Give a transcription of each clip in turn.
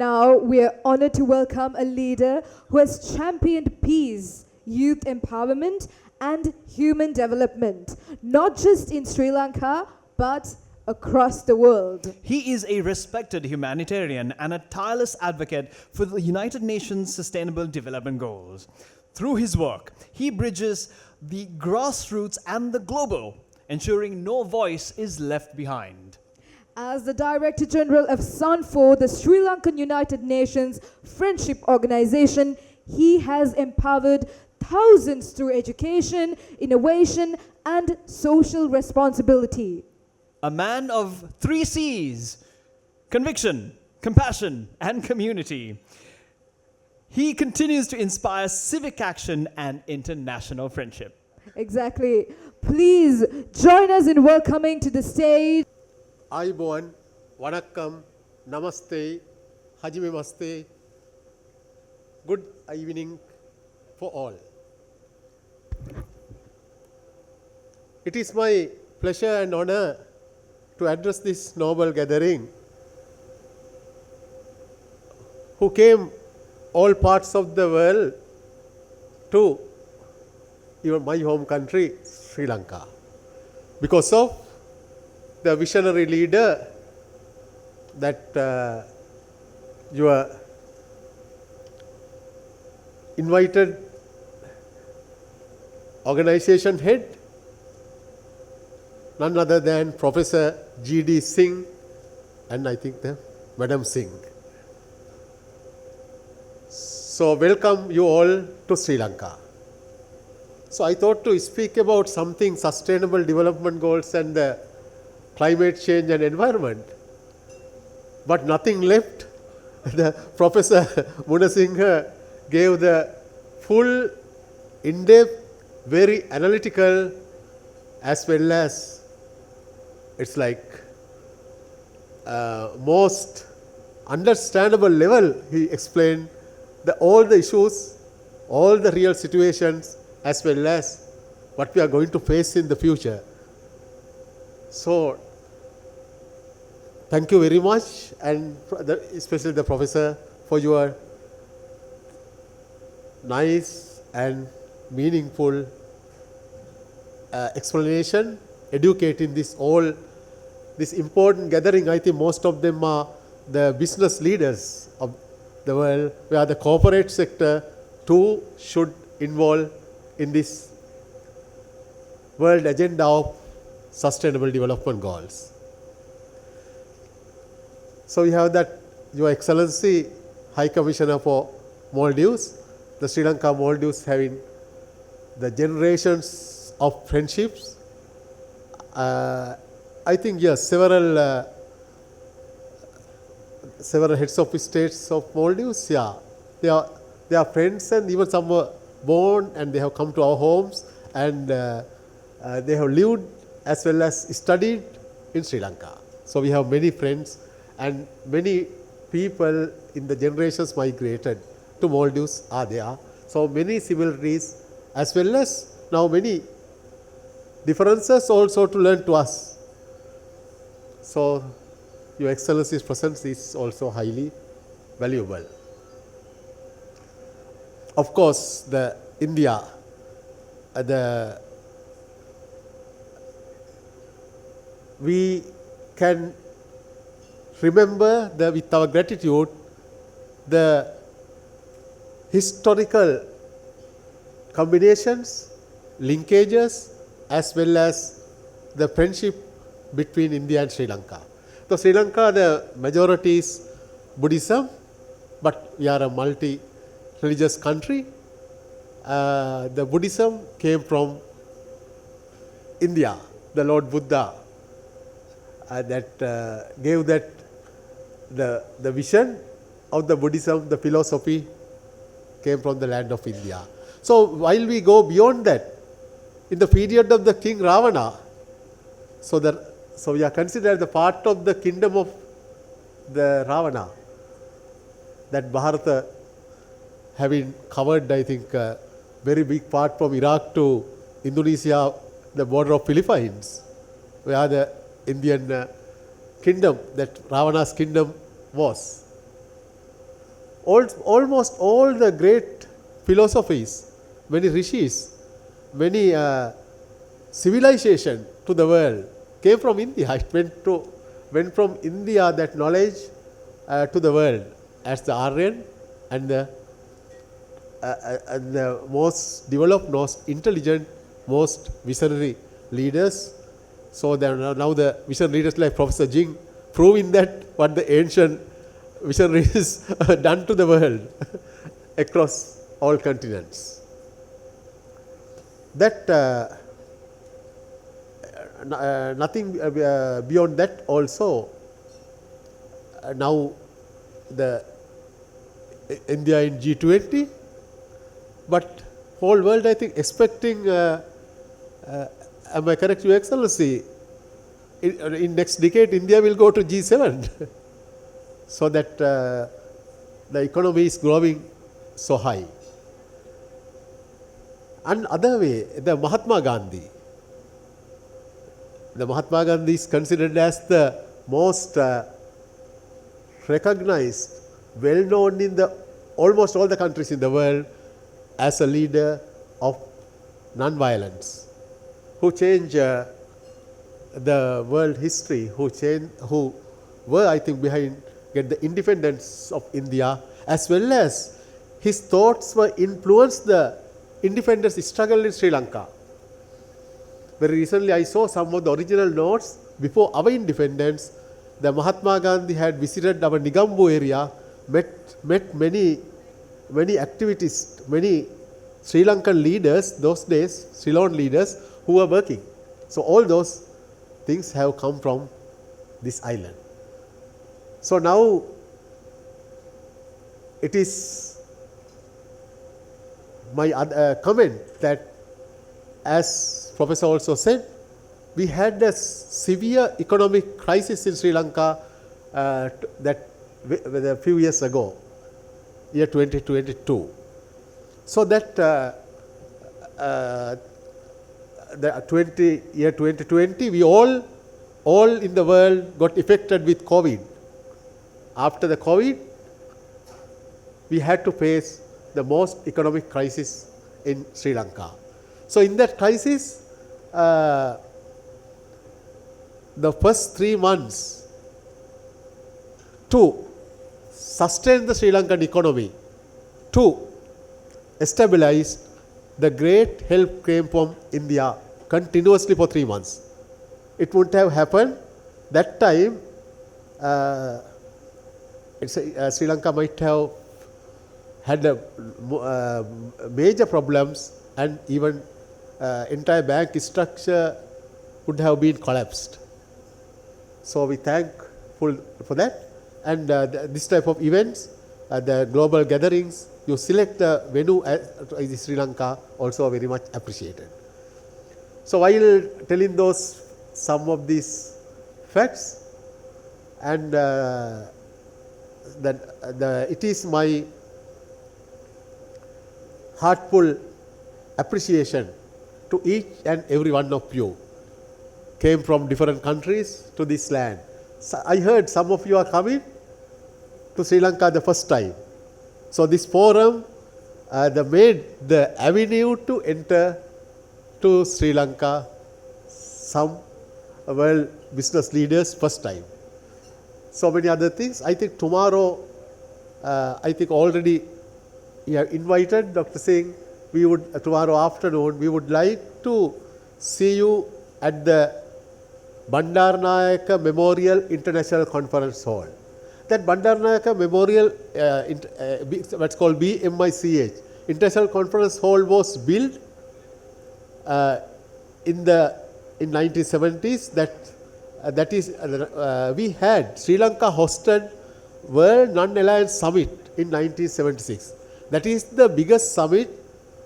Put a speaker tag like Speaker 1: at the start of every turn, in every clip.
Speaker 1: Now we are honored to welcome a leader who has championed peace, youth empowerment, and human development, not just in Sri Lanka, but across the world.
Speaker 2: He is a respected humanitarian and a tireless advocate for the United Nations Sustainable Development Goals. Through his work, he bridges the grassroots and the global, ensuring no voice is left behind.
Speaker 1: As the Director General of SUN4, the Sri Lankan United Nations Friendship Organization, he has empowered thousands through education, innovation, and social responsibility.
Speaker 2: A man of 3 C's: conviction, compassion, and community. He continues to inspire civic action and international friendship.
Speaker 1: Exactly. Please join us in welcoming to the stage
Speaker 3: ආයුබෝවන් වණක්කම් නමස්තේ හජිමේ මස්තේ good evening for all. It is my pleasure and honor to address this noble gathering who came all parts of the world to even my home country Sri Lanka because of the visionary leader that your invited organization head, none other than Professor G.D. Singh and I think the Madam Singh. So welcome you all to Sri Lanka. So I thought to speak about something sustainable development goals and the climate change and environment, but nothing left. The Professor Munasinghe gave the full, in-depth, very analytical, as well as it's like most understandable level. He explained all the issues, all the real situations, as well as what we are going to face in the future. So, thank you very much, and especially the professor for your nice and meaningful explanation, educating this important gathering. I think most of them are the business leaders of the world, where the corporate sector too should involve in this world agenda of Sustainable Development Goals. So we have that Your Excellency High Commissioner for Maldives, the Sri Lanka Maldives having the generations of friendships. I think yes, several heads of states of Maldives, yeah, they are friends, and even some were born and they have come to our homes, and they have lived as well as studied in Sri Lanka. So we have many friends, and many people in the generations migrated to Maldives are there. So many similarities as well as now many differences also to learn to us. So Your Excellency's presence is also highly valuable. Of course, the India, we can remember with our gratitude the historical combinations, linkages, as well as the friendship between India and Sri Lanka. So Sri Lanka, the majority is Buddhism, but we are a multi-religious country. The Buddhism came from India. The Lord Buddha that gave that the vision of the Buddhism, the philosophy came from the land of India. So while we go beyond that, in the period of the king Ravana, so we are considered the part of the kingdom of the Ravana, that Bharata having covered, I think, a very big part from Iraq to Indonesia, the border of Philippines, where the Indian kingdom, that Ravana's kingdom was. almost all the great philosophies, many rishis, many civilization to the world came from India. It went from India, that knowledge to the world as the Aryan and the most developed, most intelligent, most visionary leaders. So now the visionary leaders like Professor Jing proving that what the ancient visionaries done to the world across all continents. That nothing beyond that also. Now the India in G20, but whole world I think expecting, am I correct, Your Excellency, in next decade India will go to G7 so that the economy is growing so high. And other way, the Mahatma Gandhi is considered as the most recognized, well known in the almost all the countries in the world as a leader of non-violence, who changed the world history, who were I think behind get the independence of India, as well as his thoughts were influenced the independence struggle in Sri Lanka. Very recently I saw some of the original notes before our independence. The Mahatma Gandhi had visited our Nigambu area, met many activities, many Sri Lankan leaders those days, Ceylon leaders who were working. So all those things have come from this island. So now it is my comment that, as Professor also said, we had a severe economic crisis in Sri Lanka that a few years ago, year 2022. So that year 2020, we all in the world got affected with COVID. After the COVID, we had to face the most economic crisis in Sri Lanka. So in that crisis, the first 3 months to sustain the Sri Lankan economy, to stabilize, the great help came from India continuously for 3 months. It wouldn't have happened that time. Sri Lanka might have had major problems, and even entire bank structure would have been collapsed. So we thankful for that, and this type of events, the global gatherings, you select the venue as Sri Lanka, also very much appreciated. So while telling those some of these facts, and it is my heartful appreciation to each and every one of you came from different countries to this land. So I heard some of you are coming to Sri Lanka the first time. So this forum made the avenue to enter to Sri Lanka some world business leaders first time. So many other things. I think tomorrow, I think already you have invited Dr. Singh. We would tomorrow afternoon we would like to see you at the Bandaranaike Memorial International Conference Hall. That Bandaranaike Memorial, what's called BMICH, International Conference Hall, was built in 1970s. That is, we had Sri Lanka hosted World Non-Alliance Summit in 1976. That is the biggest summit.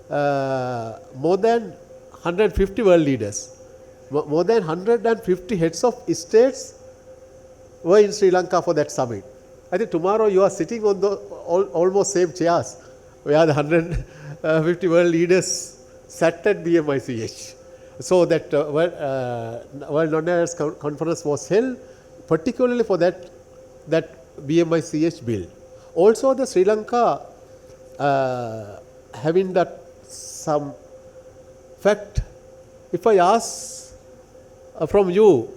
Speaker 3: More than 150 world leaders, more than 150 heads of states were in Sri Lanka for that summit. I think tomorrow you are sitting on the almost same chairs where the 150 world leaders sat at BMICH. So that World Non-Alliance Conference was held particularly for that BMICH build. also the Sri Lanka having that some fact. If I ask from you,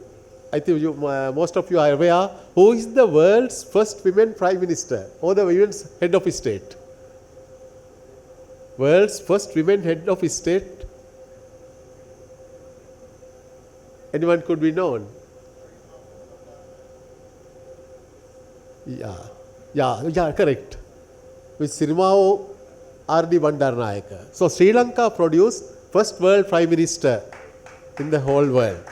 Speaker 3: I think you, most of you are aware, who is the world's first women prime minister or the women's head of state? World's first women head of state. Anyone could be known? Yeah, correct. With Sirimao R.D. Bandaranaike. So Sri Lanka produced first world prime minister in the whole world.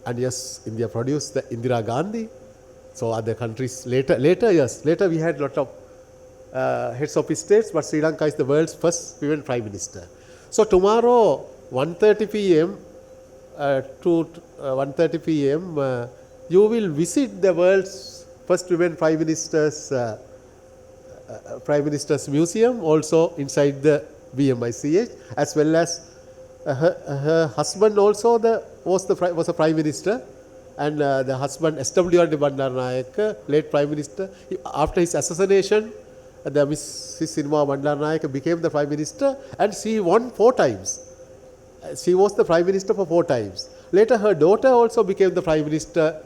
Speaker 3: And yes, India produced the Indira Gandhi. So other countries later we had lot of heads of states, but Sri Lanka is the world's first women prime minister. So tomorrow 1:30 p.m. to 1:30 p.m. You will visit the world's first women prime ministers museum, also inside the BMICH, as well as her husband also was a prime minister, and the husband S.W.R.D. Bandaranaike, late prime minister, after his assassination, the Mrs. Sirma Bandaranaike became the prime minister, and she won 4 times. She was the prime minister for 4 times. Later her daughter also became the prime minister,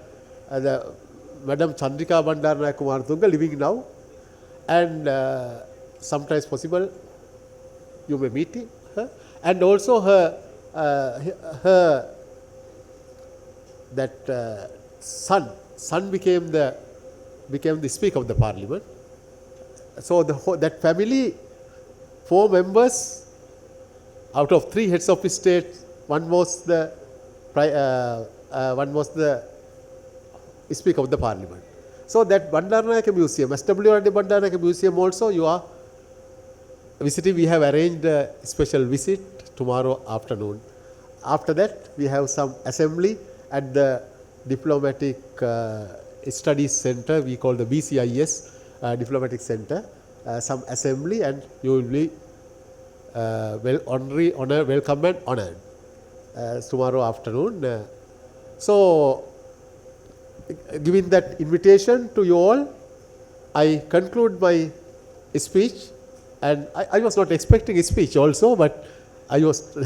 Speaker 3: Madam Chandrika Bandaranaike Kumaratunga, living now, and sometimes possible you may meet her, and also her son became the speaker of the parliament. So that family, 4 members out of 3 heads of state, one was the speaker of the parliament. So that Bandaranaike Museum, S.W.R.D. Bandaranaike Museum also you are visiting. We have arranged a special visit tomorrow afternoon. After that we have some assembly at the Diplomatic Studies Center, we call the BCIS Diplomatic Center, some assembly, and you will be welcome and honored tomorrow afternoon. So giving that invitation to you all, I conclude my speech, and I was not expecting a speech also, but I was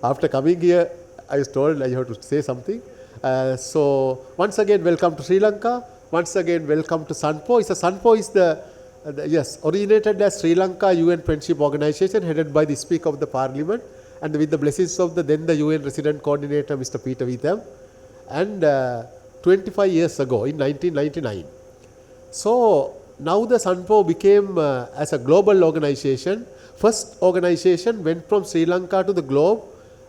Speaker 3: after coming here I was told I have to say something. So once again welcome to Sri Lanka, once again welcome to SUNPO. SUNPO is originated as Sri Lanka UN Friendship Organization, headed by the Speaker of the Parliament, and with the blessings of the then the UN Resident Coordinator Mr. Peter Witham, and 25 years ago in 1999. So now the SUNPO became as a global organization. First organization went from Sri Lanka to the globe,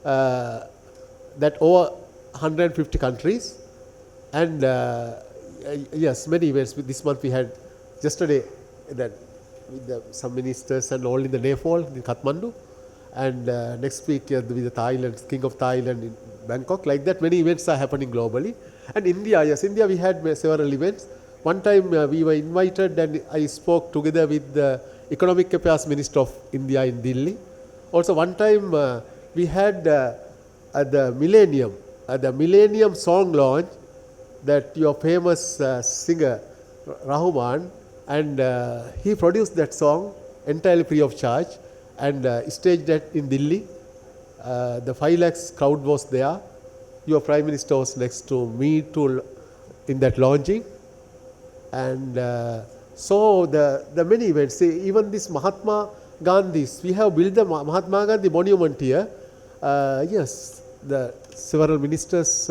Speaker 3: that over 150 countries, and yes, many events. This month we had yesterday that with some ministers and all in the Nepal in Kathmandu, and next week with the Thailand, King of Thailand in Bangkok. Like that, many events are happening globally. And India, India we had several events. One time we were invited and I spoke together with the Economic Affairs Minister of India in Delhi. Also one time we had the Millennium Song launch, that your famous singer Rahman, and he produced that song entirely free of charge, and staged that in Delhi. The 5 lakhs crowd was there. Your Prime Minister was next to me in that launching, and so the many events. Even this Mahatma Gandhi's, we have built the Mahatma Gandhi monument here. Yes, the several ministers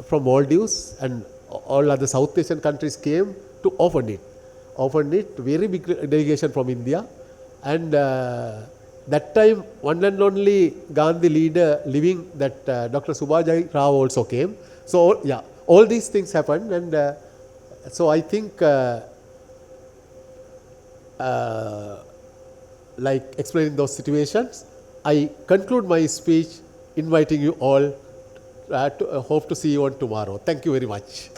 Speaker 3: from Maldives and all other South Asian countries came to open it. Very big delegation from India, and that time one and only Gandhi leader living, that Dr. Subhash Rao also came. So yeah, all these things happened, and so I think like explaining those situations, I conclude my speech inviting you all to hope to see you on tomorrow. Thank you very much.